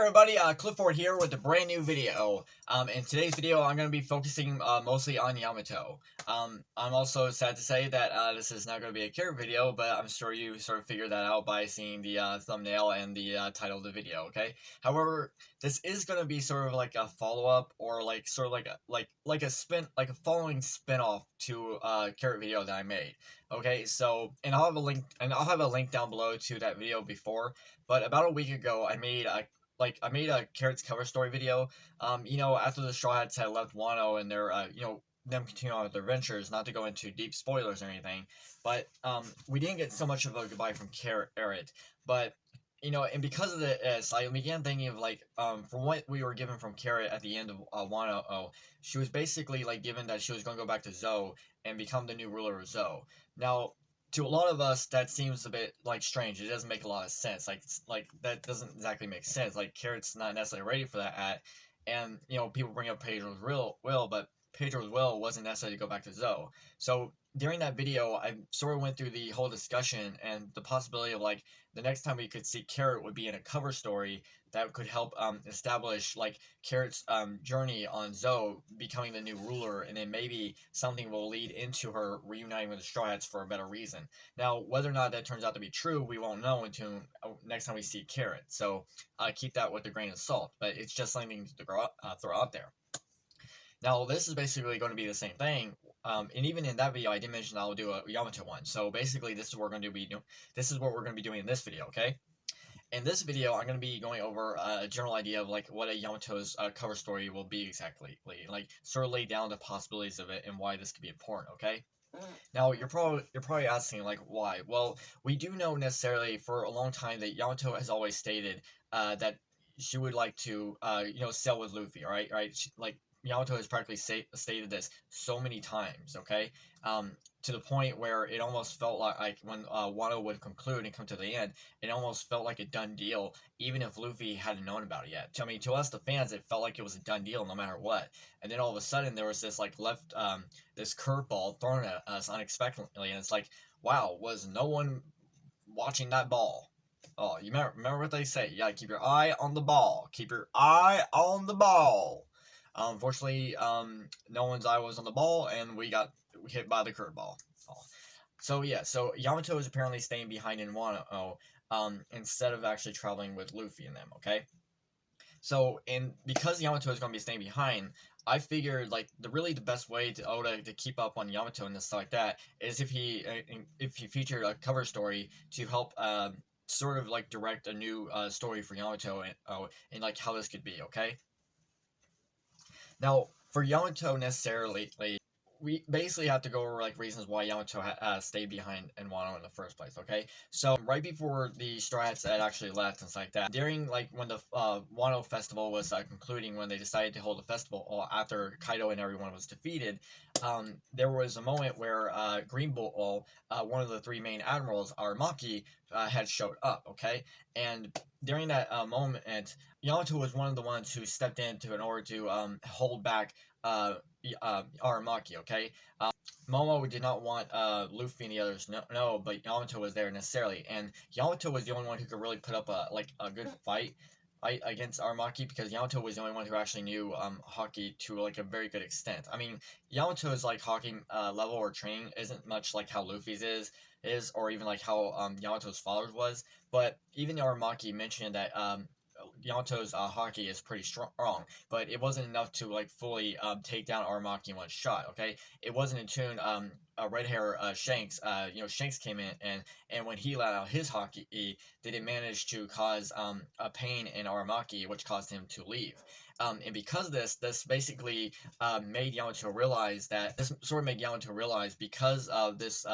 everybody, Clif here with a brand new video. In today's video, I'm going to be focusing mostly on Yamato. I'm also sad to say that this is not going to be a character video, but I'm sure you sort of figured that out by seeing the thumbnail and the title of the video. Okay. However, this is going to be sort of like a follow-up, or like sort of like a following spin-off to a character video that I made. Okay. So, and I'll have a link down below to that video before. But about a week ago, I made a Carrot's cover story video. After the Straw Hats had left Wano and their, them continuing on with their ventures, not to go into deep spoilers or anything, but we didn't get so much of a goodbye from Carrot. But and because of this, I began thinking of from what we were given from Carrot at the end of Wano, she was basically given that she was going to go back to Zou and become the new ruler of Zou. Now, to a lot of us, that seems a bit strange. It doesn't make a lot of sense. That doesn't exactly make sense. Carrot's not necessarily ready for that. And people bring up Pedro's will, but Pedro's will wasn't necessarily to go back to Zou. So during that video, I sort of went through the whole discussion and the possibility of the next time we could see Carrot would be in a cover story that could help establish Carrot's journey on Zou becoming the new ruler, and then maybe something will lead into her reuniting with the Straw Hats for a better reason. Now, whether or not that turns out to be true, we won't know until next time we see Carrot. So keep that with a grain of salt, but it's just something to throw out there. Now, this is basically going to be the same thing, and even in that video, I did mention I'll do a Yamato one. So basically, this is what we're going to be doing in this video, okay? In this video, I'm going to be going over a general idea of what a Yamato's cover story will be exactly, sort of lay down the possibilities of it and why this could be important, okay? Now, you're probably asking why. Well, we do know necessarily for a long time that Yamato has always stated that she would like to sail with Luffy, right? Yamato has practically stated this so many times, okay? To the point where it almost felt like when Wano would conclude and come to the end, it almost felt like a done deal, even if Luffy hadn't known about it yet. I mean, to us, the fans, it felt like it was a done deal no matter what. And then all of a sudden, there was this this curveball thrown at us unexpectedly, and it's wow, was no one watching that ball? Oh, you remember what they say? You gotta keep your eye on the ball. Keep your eye on the ball. Unfortunately, no one's eye was on the ball, and we got hit by the curveball. So Yamato is apparently staying behind in Wano, instead of actually traveling with Luffy and them, okay? So, and because Yamato is going to be staying behind, I figured the best way to Oda to keep up on Yamato and stuff like that is if he featured a cover story to help sort of direct a new story for Yamato and how this could be, okay? Now, for Yamato necessarily, we basically have to go over reasons why Yamato stayed behind in Wano in the first place, okay? So right before the Straw Hats had actually left and stuff like that, during when the Wano festival was concluding, when they decided to hold the festival after Kaido and everyone was defeated, there was a moment where Green Bull, one of the three main admirals, Aramaki, had showed up, okay? And during that moment, Yamato was one of the ones who stepped in order to hold back Aramaki, okay? Momo did not want Luffy and the others no, but Yamato was there necessarily, and Yamato was the only one who could really put up a good fight against Aramaki, because Yamato was the only one who actually knew hockey to a very good extent. I mean, Yamato's hockey level or training isn't much like how Luffy's is, or even how Yamato's father's was, but even Aramaki mentioned that Yamato's hockey is pretty strong, but it wasn't enough to fully take down Aramaki in one shot, okay? It wasn't until red hair Shanks, Shanks came in, and when he let out his hockey, did it manage to cause a pain in Aramaki, which caused him to leave. And because of this basically made Yamato realize because of this,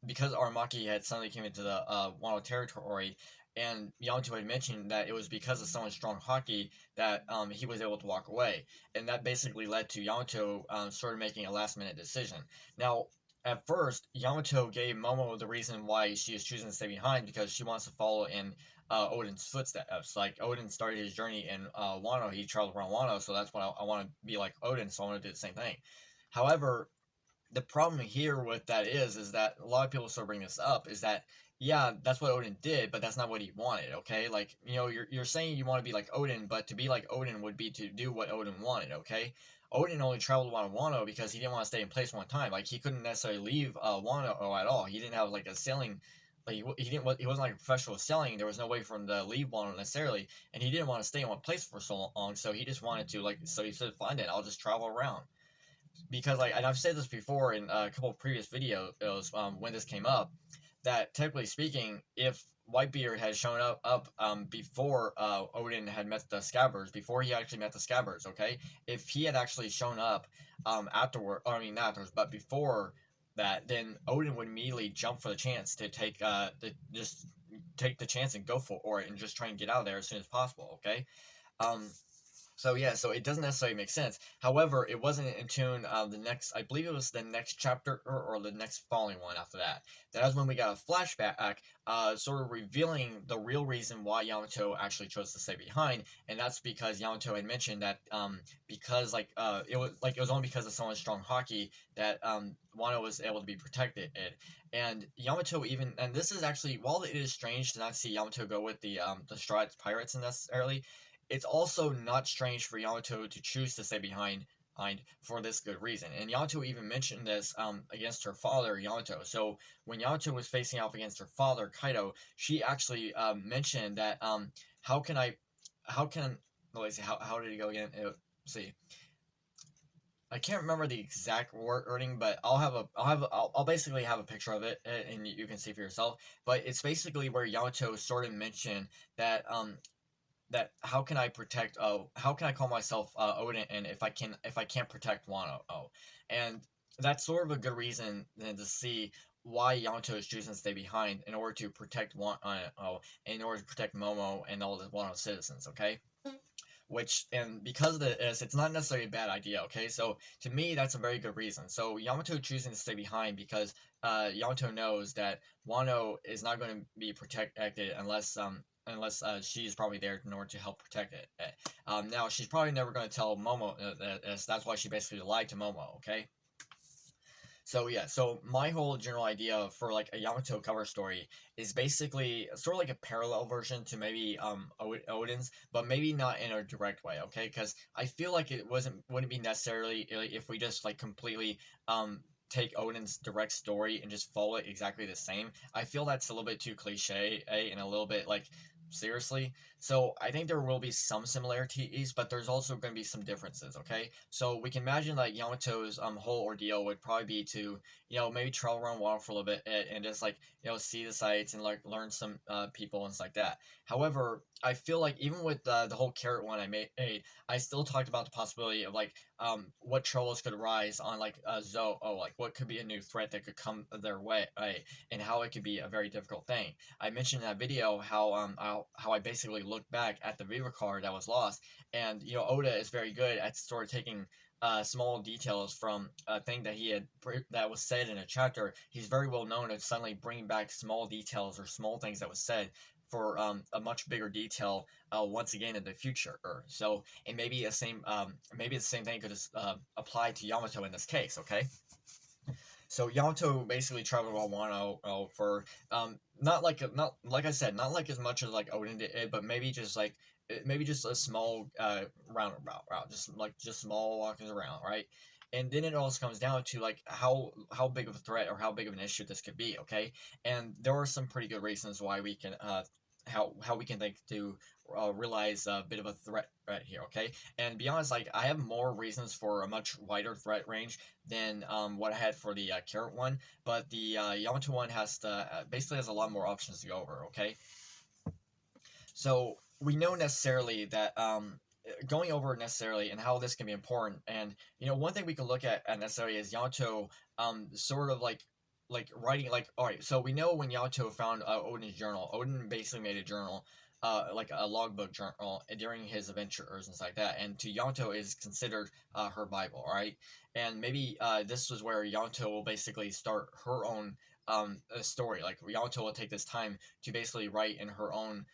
because Aramaki had suddenly came into the Wano territory, and Yamato had mentioned that it was because of someone's strong hockey that he was able to walk away. And that basically led to Yamato sort of making a last-minute decision. Now, at first, Yamato gave Momo the reason why she is choosing to stay behind, because she wants to follow in Oden's footsteps. Oden started his journey in Wano. He traveled around Wano, so that's what I want to be like Oden, so I want to do the same thing. However, the problem here with that is that a lot of people still bring this up, is that yeah, that's what Odin did, but that's not what he wanted, okay? Like, you're saying you want to be like Odin, but to be like Odin would be to do what Odin wanted, okay? Odin only traveled Wano because he didn't want to stay in place one time. Like, he couldn't necessarily leave Wano at all. He didn't have like a sailing, like he wasn't like a professional sailing. There was no way for him to leave Wano necessarily, and he didn't want to stay in one place for so long. So he just wanted to like, so he said, "Fine, then I'll just travel around." Because like, and I've said this before in a couple of previous videos, when this came up, that technically speaking, if Whitebeard had shown up before Odin had met the Scabbards, before he actually met the Scabbards, okay, if he had actually shown up afterward, or I mean not afterwards, but before that, then Odin would immediately jump for the chance to just take the chance and go for it and just try and get out of there as soon as possible, okay. Um, so yeah, so it doesn't necessarily make sense. However, it wasn't in tune the next, I believe it was the next chapter or the next following one after that. That was when we got a flashback, sort of revealing the real reason why Yamato actually chose to stay behind, and that's because Yamato had mentioned that because it was only because of someone's strong hockey that Wano was able to be protected. And Yamato even, and this is actually, while it is strange to not see Yamato go with the Strahd pirates necessarily, it's also not strange for Yamato to choose to stay behind for this good reason. And Yamato even mentioned this against her father, Yamato. So when Yamato was facing off against her father, Kaido, she actually mentioned that how can I, how can, let's see, how did it go again? Let's see. I can't remember the exact wording, but I'll basically have a picture of it, and you can see for yourself. But it's basically where Yamato sort of mentioned that how can I protect how can I call myself Odin and if I can't protect Wano, and that's sort of a good reason then to see why Yamato is choosing to stay behind in order to protect in order to protect Momo and all the Wano citizens, okay. Which, and because of this, it's not necessarily a bad idea, okay. So to me, that's a very good reason. So Yamato choosing to stay behind because Yamato knows that Wano is not going to be protected unless she's probably there in order to help protect it. Now she's probably never going to tell Momo that's why she basically lied to Momo, okay. So yeah, so my whole general idea for like a Yamato cover story is basically sort of like a parallel version to maybe Odin's, but maybe not in a direct way, okay? Because I feel like it wouldn't be necessarily like, if we just like completely take Odin's direct story and just follow it exactly the same. I feel that's a little bit too cliche, and a little bit like seriously. So I think there will be some similarities, but there's also going to be some differences, okay. So we can imagine that Yamato's whole ordeal would probably be to maybe travel around Wano for a little bit, and just like see the sights and like learn some people and stuff like that. However, I feel like even with the whole carrot one I made, I still talked about the possibility of like what troubles could rise on like like what could be a new threat that could come their way, right? And how it could be a very difficult thing. I mentioned in that video how I basically looked back at the Viva card that was lost, and Oda is very good at sort of taking small details from a thing that that was said in a chapter. He's very well known at suddenly bringing back small details or small things that was said for a much bigger detail once again in the future. So, and maybe the same thing could apply to Yamato in this case. Okay. So Yamato basically traveled around Wano for not like I said, not like as much as like Odin did, but maybe just a small roundabout route, just small walking around, right? And then it also comes down to like how big of a threat or how big of an issue this could be, okay? And there are some pretty good reasons why we can how we can think to realize a bit of a threat right here, okay? And be honest, like I have more reasons for a much wider threat range than what I had for the carrot one, but the Yamato one basically has a lot more options to go over, okay? So we know necessarily that going over necessarily and how this can be important, and one thing we can look at necessarily is Yamato sort of like writing, like, all right, so we know when Yamato found Odin's journal, Odin basically made a journal, like a logbook journal during his adventures and stuff like that, and to Yamato is considered her Bible, right? And maybe this was where Yamato will basically start her own story. Like Yamato will take this time to basically write in her own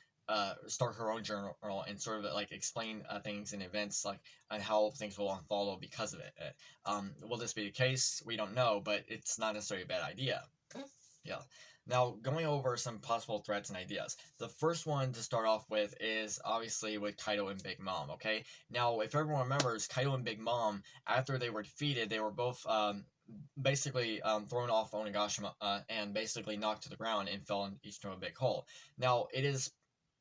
start her own journal and sort of like explain things and events like and how things will unfold because of it. Will this be the case? We don't know, but it's not necessarily a bad idea. Yeah. Now, going over some possible threats and ideas. The first one to start off with is obviously with Kaido and Big Mom, okay? Now, if everyone remembers, Kaido and Big Mom, after they were defeated, they were both basically thrown off Onigashima and basically knocked to the ground and fell each into a big hole. Now, it is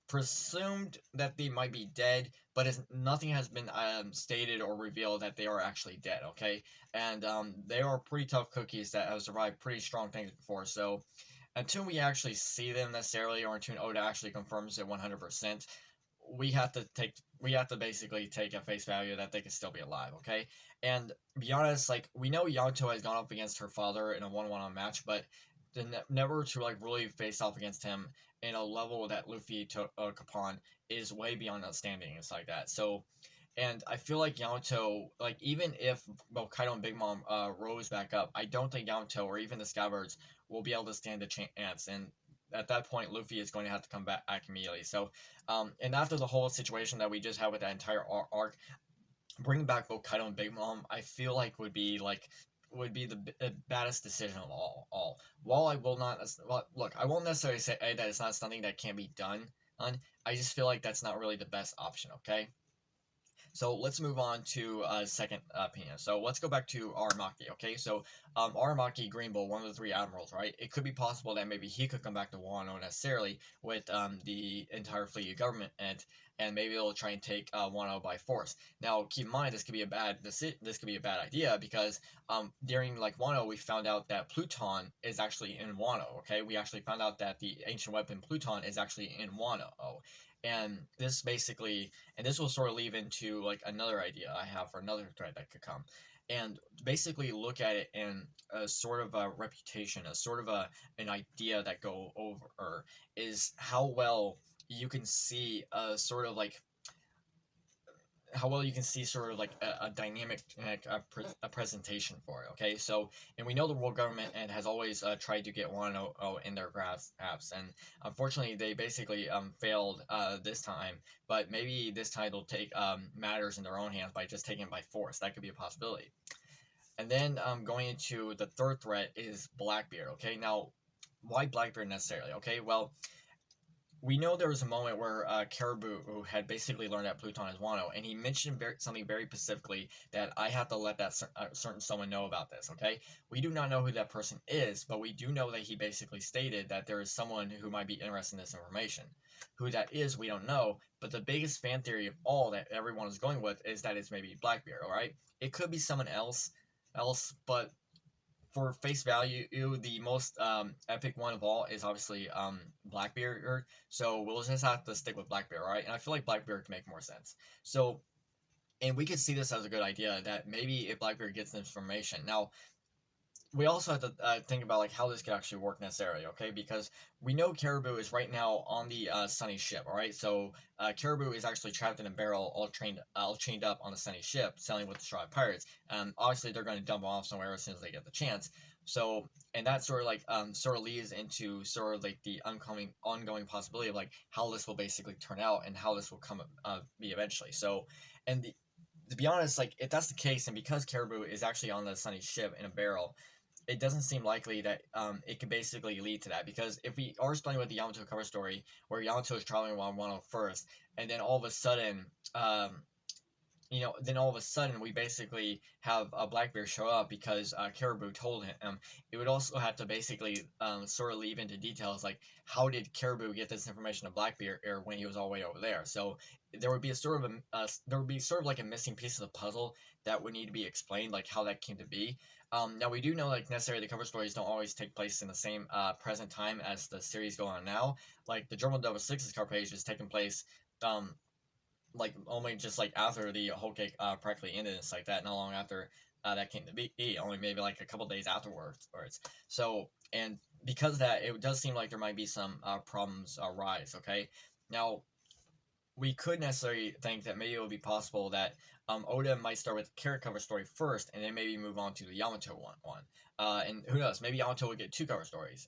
presumed that they might be dead, but nothing has been stated or revealed that they are actually dead, okay? And they are pretty tough cookies that have survived pretty strong things before, so until we actually see them necessarily, or until Oda actually confirms it 100%, we have to basically take at face value that they can still be alive, okay? And be honest, like we know Yamato has gone up against her father in a 1-1 match, but never to like really face off against him in a level that Luffy took upon is way beyond outstanding. It's like that. So, and I feel like Yamato, like even if both Kaido and Big Mom rose back up, I don't think Yamato or even the Scabbards will be able to stand a chance. And at that point, Luffy is going to have to come back immediately. So, and after the whole situation that we just had with that entire arc, bringing back both Kaido and Big Mom, I feel like would be the baddest decision of all. While I will not look, I won't necessarily say that it's not something that can be done. I just feel like that's not really the best option. Okay. So let's move on to second opinion. So let's go back to Aramaki, okay? So Aramaki Green Bull, one of the three admirals, right? It could be possible that maybe he could come back to Wano necessarily with the entire fleet of government, and maybe they'll try and take Wano by force. Now, keep in mind this could be a bad idea because during like Wano we found out that Pluton is actually in Wano, okay? We actually found out that the ancient weapon Pluton is actually in Wano. And this basically, and this will sort of lead into like another idea I have for another threat that could come, and basically look at it in a sort of a reputation, a sort of an idea that go over is how well you can see a sort of like how well you can see sort of like a dynamic a presentation for it, okay? So, and we know the world government and has always tried to get Wano in their grasp, and unfortunately they basically failed this time, but maybe this time they'll take matters in their own hands by just taking it by force. That could be a possibility. And then going into the third threat is Blackbeard, okay? Now, why Blackbeard necessarily? Okay, well, we know there was a moment where Caribou who had basically learned that Pluton is Wano, and he mentioned something very specifically that I have to let that certain someone know about this, okay? We do not know who that person is, but we do know that he basically stated that there is someone who might be interested in this information. Who that is, we don't know, but the biggest fan theory of all that everyone is going with is that it's maybe Blackbeard, alright? It could be someone else, but for face value, the most epic one of all is obviously Blackbeard. So we'll just have to stick with Blackbeard, right? And I feel like Blackbeard can make more sense. So, and we could see this as a good idea that maybe if Blackbeard gets this information. Now, we also have to think about like how this could actually work necessarily, okay? Because we know Caribou is right now on the Sunny ship, all right? So Caribou is actually trapped in a barrel, all chained up on the Sunny ship, sailing with the Straw Pirates. Obviously they're going to dump him off somewhere as soon as they get the chance. So, and that sort of like sort of leads into sort of like the ongoing possibility of like how this will basically turn out and how this will come be eventually. So, and to be honest, like if that's the case, and because Caribou is actually on the Sunny ship in a barrel, it doesn't seem likely that it could basically lead to that, because if we are starting with the Yamato cover story where Yamato is traveling around Wano first, and then all of a sudden then all of a sudden we basically have a Blackbeard show up because Caribou told him. It would also have to basically sort of leave into details like how did Caribou get this information to Blackbeard when he was all the way over there. So there would be sort of like a missing piece of the puzzle that would need to be explained, like how that came to be. Now we do know like necessarily the cover stories don't always take place in the same present time as the series going on now. Like the German Devil 6's cover page is taking place like only just like after the whole cake practically ended and stuff like that, not long after that came to be, only maybe like a couple days afterwards. So, and because of that, it does seem like there might be some problems arise. Okay, now we could necessarily think that maybe it would be possible that Oda might start with the carrot cover story first, and then maybe move on to the Yamato one. And who knows? Maybe Yamato would get two cover stories.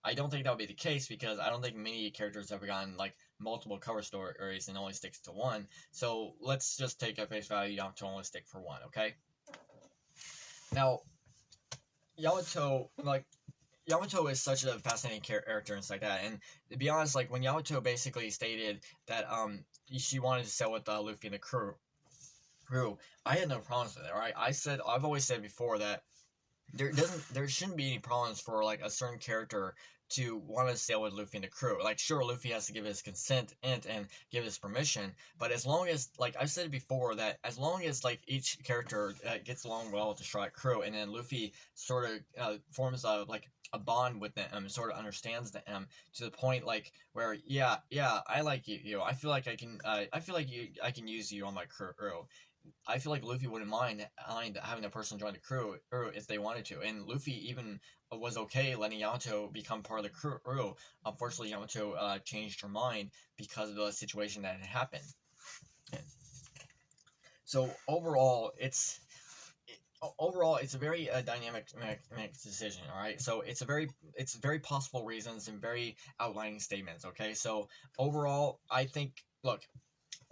I don't think that would be the case because I don't think many characters have gotten like multiple cover stories and only sticks to one. So let's just take at face value Yamato only stick for one. Okay. Now, Yamato Yamato is such a fascinating character and stuff like that. And to be honest, like when Yamato basically stated that she wanted to sail with Luffy and the crew, I had no problems with it. All right, I've always said before that there shouldn't be any problems for like a certain character to want to sail with Luffy and the crew. Like sure, Luffy has to give his consent and give his permission, but as long as like I've said it before that as long as like each character gets along well with the Strike crew, and then Luffy sort of forms a bond with them, sort of understands them to the point like where yeah I like you, I feel like I can use you on my crew. I feel like Luffy wouldn't mind having a person join the crew or if they wanted to, and Luffy even was okay letting Yamato become part of the crew. Unfortunately, Yamato changed her mind because of the situation that had happened. So overall it's a very dynamic decision. All right, so it's very possible reasons and very outlining statements. Okay, so overall, I think look.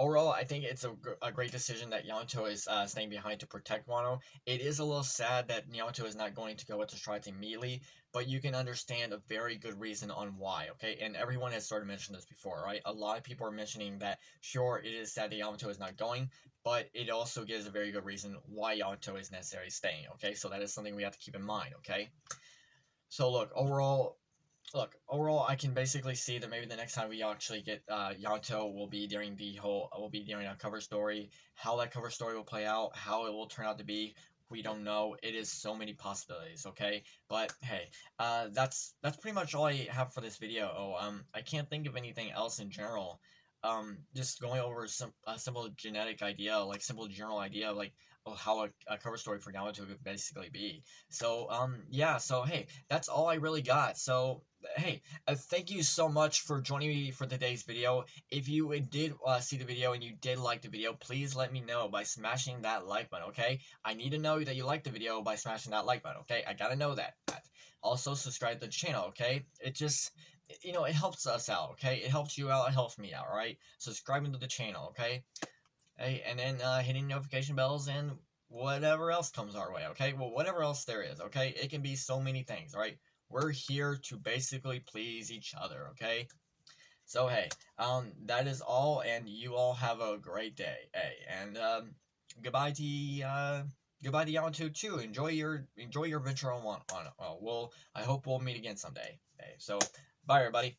Overall, I think it's a great decision that Yamato is staying behind to protect Wano. It is a little sad that Yamato is not going to go with the strikes immediately, but you can understand a very good reason on why, okay? And everyone has sort of mentioned this before, right? A lot of people are mentioning that, sure, it is sad that Yamato is not going, but it also gives a very good reason why Yamato is necessarily staying, okay? So that is something we have to keep in mind, okay? So overall, I can basically see that maybe the next time we actually get Yamato will be during a cover story. How that cover story will play out, how it will turn out to be, we don't know. It is so many possibilities, okay? But hey, that's pretty much all I have for this video. I can't think of anything else in general. Just going over a simple genetic idea, like simple general idea, like how a cover story for Yamato could basically be. So yeah, so hey, that's all I really got. So hey, thank you so much for joining me for today's video. If you did see the video and you did like the video, please let me know by smashing that like button, okay? I need to know that you liked the video by smashing that like button, okay? I gotta know that. Also, subscribe to the channel, okay? It just, it helps us out, okay? It helps you out, it helps me out, alright? Subscribing to the channel, okay? Hey, and then hitting notification bells and whatever else comes our way, okay? Well, whatever else there is, okay? It can be so many things, right? We're here to basically please each other, okay? So hey, that is all, and you all have a great day. Hey, and goodbye to goodbye to Yamato too. Enjoy your adventure on well, I hope we'll meet again someday. Hey, so bye everybody.